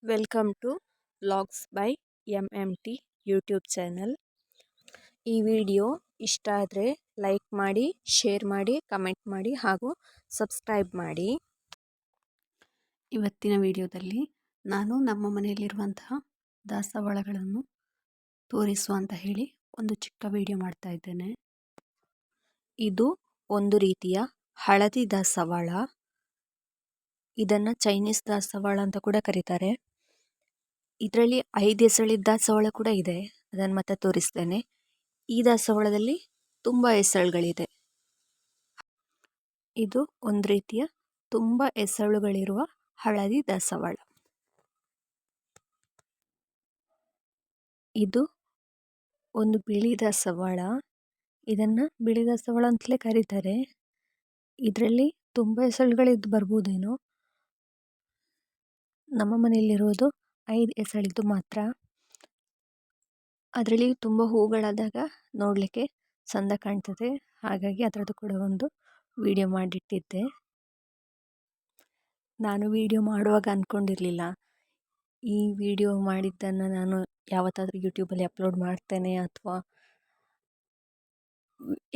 Welcome to vlogs by MMT YouTube channel. ಈ video ಇಷ್ಟ ಆದರೆ ಲೈಕ್ ಮಾಡಿ, ಶೇರ್ ಮಾಡಿ, ಕಮೆಂಟ್ ಮಾಡಿ ಹಾಗೂ ಸಬ್ಸ್ಕ್ರೈಬ್ ಮಾಡಿ. ಇವತ್ತಿನ ವಿಡಿಯೋದಲ್ಲಿ ನಾನು ನಮ್ಮ ಮನೆಯಲ್ಲಿರುವಂತಹ ದಾಸವಾಳಗಳನ್ನು ತೋರಿಸುವ ಅಂತ ಹೇಳಿ ಒಂದು ಚಿಕ್ಕ ವಿಡಿಯೋ ಮಾಡ್ತಾ ಇದ್ದೇನೆ. ಇದು ಒಂದು ರೀತಿಯ ಹಳದಿ ದಾಸವಾಳ. ಇದನ್ನು ಚೈನೀಸ್ ದಾಸವಾಳ ಅಂತ ಕೂಡ ಕರೀತಾರೆ. ಇದರಲ್ಲಿ 5 ಎಸಳಿದ ದಾಸವಾಳ ಕೂಡ ಇದೆ, ಅದನ್ನು ಮತ್ತೆ ತೋರಿಸ್ತೇನೆ. ಈ ದಾಸವಾಳದಲ್ಲಿ ತುಂಬ ಎಸಳುಗಳಿದೆ. ಇದು ಒಂದು ರೀತಿಯ ತುಂಬ ಎಸಳುಗಳಿರುವ ಹಳದಿ ದಾಸವಾಳ. ಇದು ಒಂದು ಬಿಳಿ ದಾಸವಾಳ. ಇದನ್ನು ಬಿಳಿ ದಾಸವಾಳ ಅಂತಲೇ ಕರೀತಾರೆ. ಇದರಲ್ಲಿ ತುಂಬ ಎಸಳುಗಳಿದ್ದು ಬರ್ಬೋದೇನೋ. ನಮ್ಮ ಮನೆಯಲ್ಲಿರೋದು 5 ಎಸಳಿದ್ದು ಮಾತ್ರ. ಅದರಲ್ಲಿ ತುಂಬ ಹೂಗಳಾದಾಗ ನೋಡಲಿಕ್ಕೆ ಚಂದ ಕಾಣ್ತದೆ, ಹಾಗಾಗಿ ಅದರದ್ದು ಕೂಡ ಒಂದು ವಿಡಿಯೋ ಮಾಡಿಟ್ಟಿದ್ದೆ. ನಾನು ವಿಡಿಯೋ ಮಾಡುವಾಗ ಅಂದ್ಕೊಂಡಿರಲಿಲ್ಲ ಈ ವಿಡಿಯೋ ಮಾಡಿದ್ದನ್ನು ನಾನು ಯಾವತ್ತಾದರೂ ಯೂಟ್ಯೂಬಲ್ಲಿ ಅಪ್ಲೋಡ್ ಮಾಡ್ತೇನೆ ಅಥವಾ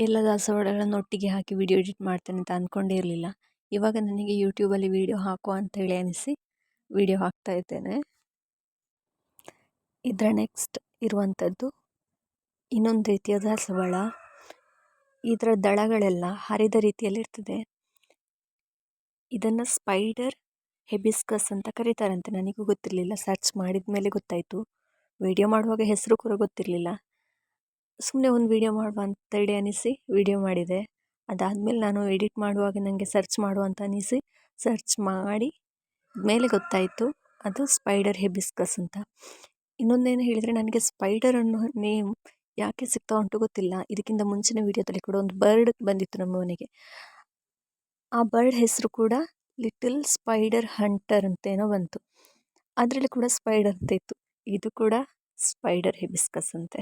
ಎಲ್ಲ ದಾಸವಾಳಗಳನ್ನು ಒಟ್ಟಿಗೆ ಹಾಕಿ ವಿಡಿಯೋ ಎಡಿಟ್ ಮಾಡ್ತೇನೆ ಅಂತ ಅಂದ್ಕೊಂಡೇ ಇರಲಿಲ್ಲ. ಇವಾಗ ನನಗೆ ಯೂಟ್ಯೂಬಲ್ಲಿ ವಿಡಿಯೋ ಹಾಕುವ ಅಂತೇಳಿ ಅನಿಸಿ ವಿಡಿಯೋ ಹಾಕ್ತಾ ಇದ್ದೇನೆ. ಇದರ ನೆಕ್ಸ್ಟ್ ಇರುವಂಥದ್ದು ಇನ್ನೊಂದು ರೀತಿಯ ದಾಸವಾಳ. ಇದರ ದಳಗಳೆಲ್ಲ ಹರಿದ ರೀತಿಯಲ್ಲಿರ್ತದೆ. ಇದನ್ನು ಸ್ಪೈಡರ್ ಹೆಬಿಸ್ಕಸ್ ಅಂತ ಕರೀತಾರಂತೆ. ನನಗೂ ಗೊತ್ತಿರಲಿಲ್ಲ, ಸರ್ಚ್ ಮಾಡಿದ ಮೇಲೆ ಗೊತ್ತಾಯಿತು. ವಿಡಿಯೋ ಮಾಡುವಾಗ ಹೆಸರು ಕೂಡ ಗೊತ್ತಿರಲಿಲ್ಲ. ಸುಮ್ಮನೆ ಒಂದು ವಿಡಿಯೋ ಮಾಡುವ ಅಂತೇಳಿ ಅನಿಸಿ ವಿಡಿಯೋ ಮಾಡಿದೆ. ಅದಾದಮೇಲೆ ನಾನು ಎಡಿಟ್ ಮಾಡುವಾಗ ನನಗೆ ಸರ್ಚ್ ಮಾಡುವ ಅಂತ ಅನಿಸಿ ಸರ್ಚ್ ಮಾಡಿ ಮೇಲೆ ಗೊತ್ತಾಯಿತು ಅದು ಸ್ಪೈಡರ್ ಹೆಬಿಸ್ಕಸ್ ಅಂತ. ಇನ್ನೊಂದೇನು ಹೇಳಿದರೆ, ನನಗೆ ಸ್ಪೈಡರ್ ಅನ್ನೋ ನೇಮ್ ಯಾಕೆ ಸಿಗ್ತಾ ಉಂಟು ಗೊತ್ತಿಲ್ಲ. ಇದಕ್ಕಿಂತ ಮುಂಚಿನ ವಿಡಿಯೋದಲ್ಲಿ ಕೂಡ ಒಂದು ಬರ್ಡ್ ಬಂದಿತ್ತು ನಮ್ಮ ಮನೆಗೆ. ಆ ಬರ್ಡ್ ಹೆಸರು ಕೂಡ ಲಿಟಲ್ ಸ್ಪೈಡರ್ ಹಂಟರ್ ಅಂತೇನೋ ಬಂತು. ಅದರಲ್ಲಿ ಕೂಡ ಸ್ಪೈಡರ್ ಅಂತ ಇತ್ತು. ಇದು ಕೂಡ ಸ್ಪೈಡರ್ ಹೆಬಿಸ್ಕಸ್ ಅಂತೆ.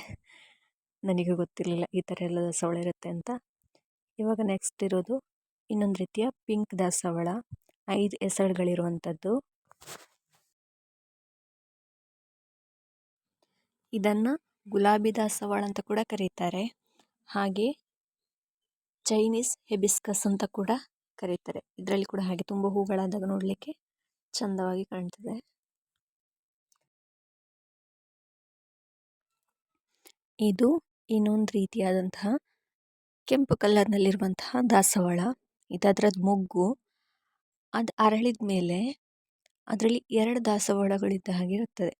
ನನಗೆ ಗೊತ್ತಿರಲಿಲ್ಲ ಈ ಥರ ಎಲ್ಲ ದಾಸವಾಳ ಇರುತ್ತೆ ಅಂತ. ಇವಾಗ ನೆಕ್ಸ್ಟ್ ಇರೋದು ಇನ್ನೊಂದು ರೀತಿಯ ಪಿಂಕ್ ದಾಸವಾಳ, 5 ಎಸಳುಗಳಿರುವಂಥದ್ದು. ಇದನ್ನು ಗುಲಾಬಿ ದಾಸವಾಳ ಅಂತ ಕೂಡ ಕರೀತಾರೆ, ಹಾಗೆ ಚೈನೀಸ್ ಹೆಬಿಸ್ಕಸ್ ಅಂತ ಕೂಡ ಕರೀತಾರೆ. ಇದರಲ್ಲಿ ಕೂಡ ಹಾಗೆ ತುಂಬ ಹೂಗಳಾದಾಗ ನೋಡಲಿಕ್ಕೆ ಚಂದವಾಗಿ ಕಾಣ್ತದೆ. ಇದು ಇನ್ನೊಂದು ರೀತಿಯಾದಂತಹ ಕೆಂಪು ಕಲರ್ನಲ್ಲಿರುವಂತಹ ದಾಸವಾಳ. ಇದರದ್ದು ಮೊಗ್ಗು ಅದು ಅರಳಿದ ಮೇಲೆ ಅದರಲ್ಲಿ 2 ದಾಸವಾಳಗಳಿದ್ದ ಹಾಗೆ ಇರುತ್ತದೆ.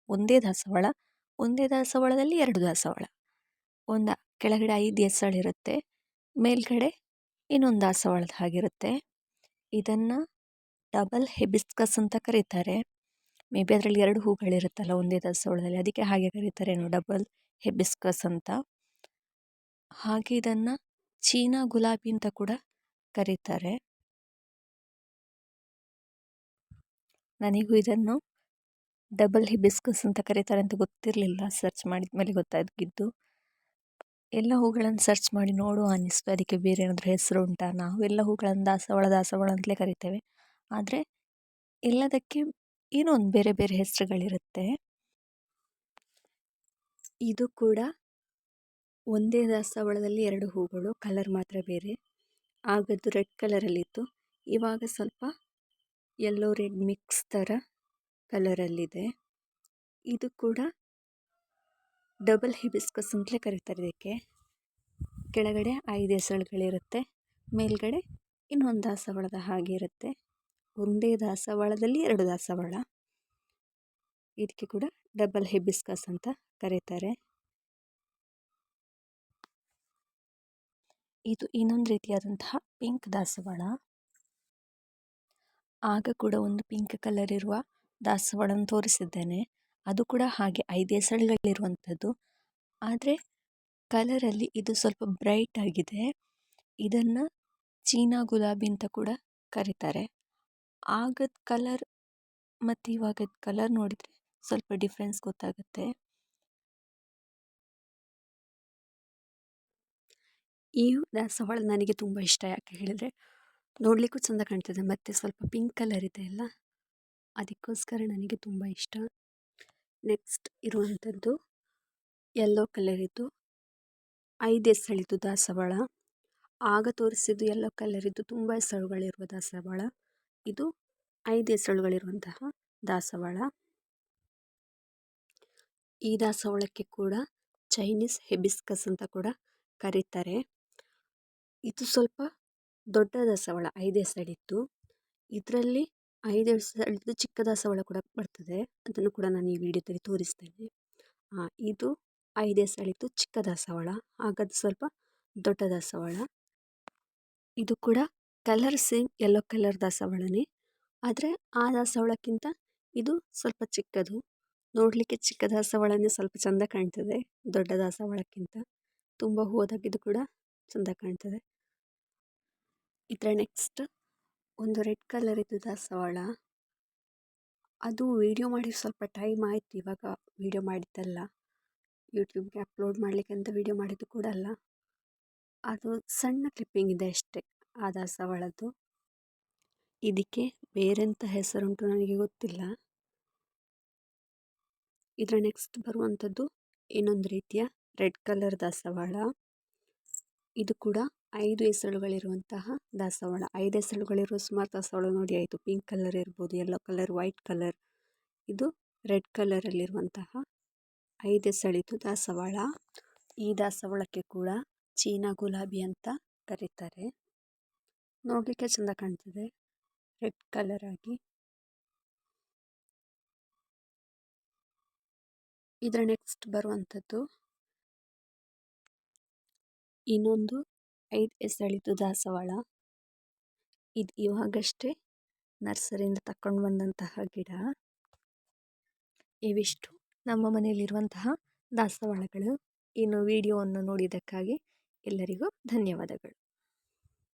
ಒಂದೇ ದಾಸವಾಳದಲ್ಲಿ 2 ದಾಸವಾಳ. ಒಂದು ಕೆಳಗಡೆ 5 ಎಸಳಿರುತ್ತೆ, ಮೇಲ್ಗಡೆ ಇನ್ನೊಂದು ದಾಸವಾಳದ ಹಾಗಿರುತ್ತೆ. ಇದನ್ನು ಡಬಲ್ ಹೆಬಿಸ್ಕಸ್ ಅಂತ ಕರೀತಾರೆ. ಮೇ ಬಿ ಅದರಲ್ಲಿ 2 ಹೂಗಳಿರುತ್ತಲ್ಲ ಒಂದೇ ದಾಸವಾಳದಲ್ಲಿ, ಅದಕ್ಕೆ ಹಾಗೆ ಕರೀತಾರೇನೋ ಡಬಲ್ ಹೆಬಿಸ್ಕಸ್ ಅಂತ. ಹಾಗೆ ಇದನ್ನು ಚೀನಾ ಗುಲಾಬಿ ಅಂತ ಕೂಡ ಕರೀತಾರೆ. ನನಗೂ ಇದನ್ನು ಡಬಲ್ ಹಿಬಿಸ್ಕಸ್ ಅಂತ ಕರೀತಾರೆ ಅಂತ ಗೊತ್ತಿರಲಿಲ್ಲ. ಸರ್ಚ್ ಮಾಡಿದ ಮೇಲೆ ಗೊತ್ತಾಗಿದ್ದು. ಎಲ್ಲ ಹೂಗಳನ್ನು ಸರ್ಚ್ ಮಾಡಿ ನೋಡುವ ಅನ್ನಿಸ್ತು, ಅದಕ್ಕೆ ಬೇರೆ ಏನಾದರೂ ಹೆಸರು ಉಂಟಾ. ನಾವೆಲ್ಲ ಹೂಗಳನ್ನು ದಾಸವಾಳ ಅಂತಲೇ ಕರಿತೇವೆ, ಆದರೆ ಎಲ್ಲದಕ್ಕೆ ಏನೋ ಒಂದು ಬೇರೆ ಬೇರೆ ಹೆಸರುಗಳಿರುತ್ತೆ. ಇದು ಕೂಡ ಒಂದೇ ದಾಸವಾಳದಲ್ಲಿ 2 ಹೂಗಳು, ಕಲರ್ ಮಾತ್ರ ಬೇರೆ. ಆಗದ್ದು ರೆಡ್ ಕಲರಲ್ಲಿತ್ತು, ಇವಾಗ ಸ್ವಲ್ಪ ಯೆಲ್ಲೋ ರೆಡ್ ಮಿಕ್ಸ್ ಥರ ಕಲರಲ್ಲಿದೆ. ಇದು ಕೂಡ ಡಬಲ್ ಹಿಬಿಸ್ಕಸ್ ಅಂತಲೇ ಕರೀತಾರೆ. ಇದಕ್ಕೆ ಕೆಳಗಡೆ 5 ಎಸಳುಗಳಿರುತ್ತೆ, ಮೇಲ್ಗಡೆ ಇನ್ನೊಂದು ದಾಸವಾಳದ ಹಾಗೆ ಇರುತ್ತೆ. ಒಂದೇ ದಾಸವಾಳದಲ್ಲಿ 2 ದಾಸವಾಳ. ಇದಕ್ಕೆ ಕೂಡ ಡಬಲ್ ಹಿಬಿಸ್ಕಸ್ ಅಂತ ಕರೀತಾರೆ. ಇದು ಇನ್ನೊಂದು ರೀತಿಯಾದಂತಹ ಪಿಂಕ್ ದಾಸವಾಳ. ಆಗ ಕೂಡ ಒಂದು ಪಿಂಕ್ ಕಲರ್ ಇರುವ ದಾಸವಾಳನ ತೋರಿಸಿದ್ದೇನೆ. ಅದು ಕೂಡ ಹಾಗೆ 5 ಎಸಳುಗಳಿರುವಂಥದ್ದು, ಆದರೆ ಕಲರಲ್ಲಿ ಇದು ಸ್ವಲ್ಪ ಬ್ರೈಟ್ ಆಗಿದೆ. ಇದನ್ನು ಚೀನಾ ಗುಲಾಬಿ ಅಂತ ಕೂಡ ಕರೀತಾರೆ. ಆಗದ ಕಲರ್ ಮತ್ತು ಇವಾಗದ ಕಲರ್ ನೋಡಿದರೆ ಸ್ವಲ್ಪ ಡಿಫ್ರೆನ್ಸ್ ಗೊತ್ತಾಗುತ್ತೆ. ಈ ದಾಸವಾಳ ನನಗೆ ತುಂಬ ಇಷ್ಟ. ಯಾಕೆ ಹೇಳಿದರೆ ನೋಡಲಿಕ್ಕೂ ಚೆಂದ ಕಾಣ್ತದೆ, ಮತ್ತು ಸ್ವಲ್ಪ ಪಿಂಕ್ ಕಲರ್ ಇದೆ ಅಲ್ಲ, ಅದಕ್ಕೋಸ್ಕರ ನನಗೆ ತುಂಬ ಇಷ್ಟ. ನೆಕ್ಸ್ಟ್ ಇರುವಂಥದ್ದು ಯೆಲ್ಲೋ ಕಲರ್ ಇದ್ದು 5 ಎಸಳಿದ್ದು ದಾಸವಾಳ. ಆಗ ತೋರಿಸಿದ್ದು ಯೆಲ್ಲೋ ಕಲರ್ ಇದ್ದು ತುಂಬ ಎಸಳುಗಳಿರುವ ದಾಸವಾಳ. ಇದು 5 ಎಸಳುಗಳಿರುವಂತಹ ದಾಸವಾಳ. ಈ ದಾಸವಾಳಕ್ಕೆ ಕೂಡ ಚೈನೀಸ್ ಹೆಬಿಸ್ಕಸ್ ಅಂತ ಕೂಡ ಕರೀತಾರೆ. ಇದು ಸ್ವಲ್ಪ ದೊಡ್ಡ ದಾಸವಾಳ, 5 ಎಸಳಿದ್ದು. ಇದರಲ್ಲಿ 5 ಎಸಳಿದ್ದು ಚಿಕ್ಕ ದಾಸವಾಳ ಕೂಡ ಬರ್ತದೆ, ಅದನ್ನು ಕೂಡ ನಾನು ಈ ವಿಡಿಯೋದಲ್ಲಿ ತೋರಿಸ್ತೇನೆ. ಇದು 5 ಎಸಳಿದ್ದು ಚಿಕ್ಕ ದಾಸವಾಳ, ಹಾಗದು ಸ್ವಲ್ಪ ದೊಡ್ಡ ದಾಸವಾಳ. ಇದು ಕೂಡ ಕಲರ್ ಸೇಮ್ ಯೆಲ್ಲೋ ಕಲರ್ ದಾಸವಾಳನೇ, ಆದರೆ ಆ ದಾಸವಾಳಕ್ಕಿಂತ ಇದು ಸ್ವಲ್ಪ ಚಿಕ್ಕದು. ನೋಡಲಿಕ್ಕೆ ಚಿಕ್ಕ ದಾಸವಾಳನೇ ಸ್ವಲ್ಪ ಚೆಂದ ಕಾಣ್ತದೆ ದೊಡ್ಡ ದಾಸವಾಳಕ್ಕಿಂತ. ತುಂಬ ಹೂವಾದಾಗಿದ್ದು ಕೂಡ ಚೆಂದ ಕಾಣ್ತದೆ. ಇದರ ನೆಕ್ಸ್ಟ್ ಒಂದು ರೆಡ್ ಕಲರ್ ಇದ್ದು ದಾಸವಾಳ. ಅದು ವಿಡಿಯೋ ಮಾಡಿ ಸ್ವಲ್ಪ ಟೈಮ್ ಆಯಿತು, ಇವಾಗ ವಿಡಿಯೋ ಮಾಡಿದ್ದಲ್ಲ. ಯೂಟ್ಯೂಬ್ಗೆ ಅಪ್ಲೋಡ್ ಮಾಡಲಿಕ್ಕೆ ಅಂತ ವಿಡಿಯೋ ಮಾಡಿದ್ದು ಕೂಡ ಅಲ್ಲ. ಅದು ಸಣ್ಣ ಕ್ಲಿಪ್ಪಿಂಗ್ ಇದೆ ಅಷ್ಟೇ ಆ ದಾಸವಾಳದ್ದು. ಇದಕ್ಕೆ ಬೇರೆಂಥ ಹೆಸರುಂಟು ನನಗೆ ಗೊತ್ತಿಲ್ಲ. ಇದರ ನೆಕ್ಸ್ಟ್ ಬರುವಂಥದ್ದು ಇನ್ನೊಂದು ರೀತಿಯ ರೆಡ್ ಕಲರ್ ದಾಸವಾಳ. ಇದು ಕೂಡ 5 ಎಸಳುಗಳಿರುವಂತಹ ದಾಸವಾಳ. 5 ಎಸಳುಗಳಿರುವ ಸುಮಾರು ದಾಸವಾಳ ನೋಡಿ ಆಯಿತು. ಪಿಂಕ್ ಕಲರ್ ಇರ್ಬೋದು, ಯೆಲ್ಲೋ ಕಲರ್, ವೈಟ್ ಕಲರ್. ಇದು ರೆಡ್ ಕಲರಲ್ಲಿರುವಂತಹ 5 ಎಸಳಿದ್ದು ದಾಸವಾಳ. ಈ ದಾಸವಾಳಕ್ಕೆ ಕೂಡ ಚೀನಾ ಗುಲಾಬಿ ಅಂತ ಕರೀತಾರೆ. ನೋಡಲಿಕ್ಕೆ ಚೆಂದ ಕಾಣ್ತದೆ ರೆಡ್ ಕಲರ್ ಆಗಿ. ಇದರ ನೆಕ್ಸ್ಟ್ ಬರುವಂಥದ್ದು ಇನ್ನೊಂದು 5 ಎಸಳಿದ್ದು ದಾಸವಾಳ. ಇದು ಇವಾಗಷ್ಟೇ ನರ್ಸರಿಯಿಂದ ತಕೊಂಡು ಬಂದಂತಹ ಗಿಡ. ಇವಿಷ್ಟು ನಮ್ಮ ಮನೆಯಲ್ಲಿರುವಂತಹ ದಾಸವಾಳಗಳು. ಇನ್ನು ವಿಡಿಯೋವನ್ನು ನೋಡಿದ್ದಕ್ಕಾಗಿ ಎಲ್ಲರಿಗೂ ಧನ್ಯವಾದಗಳು.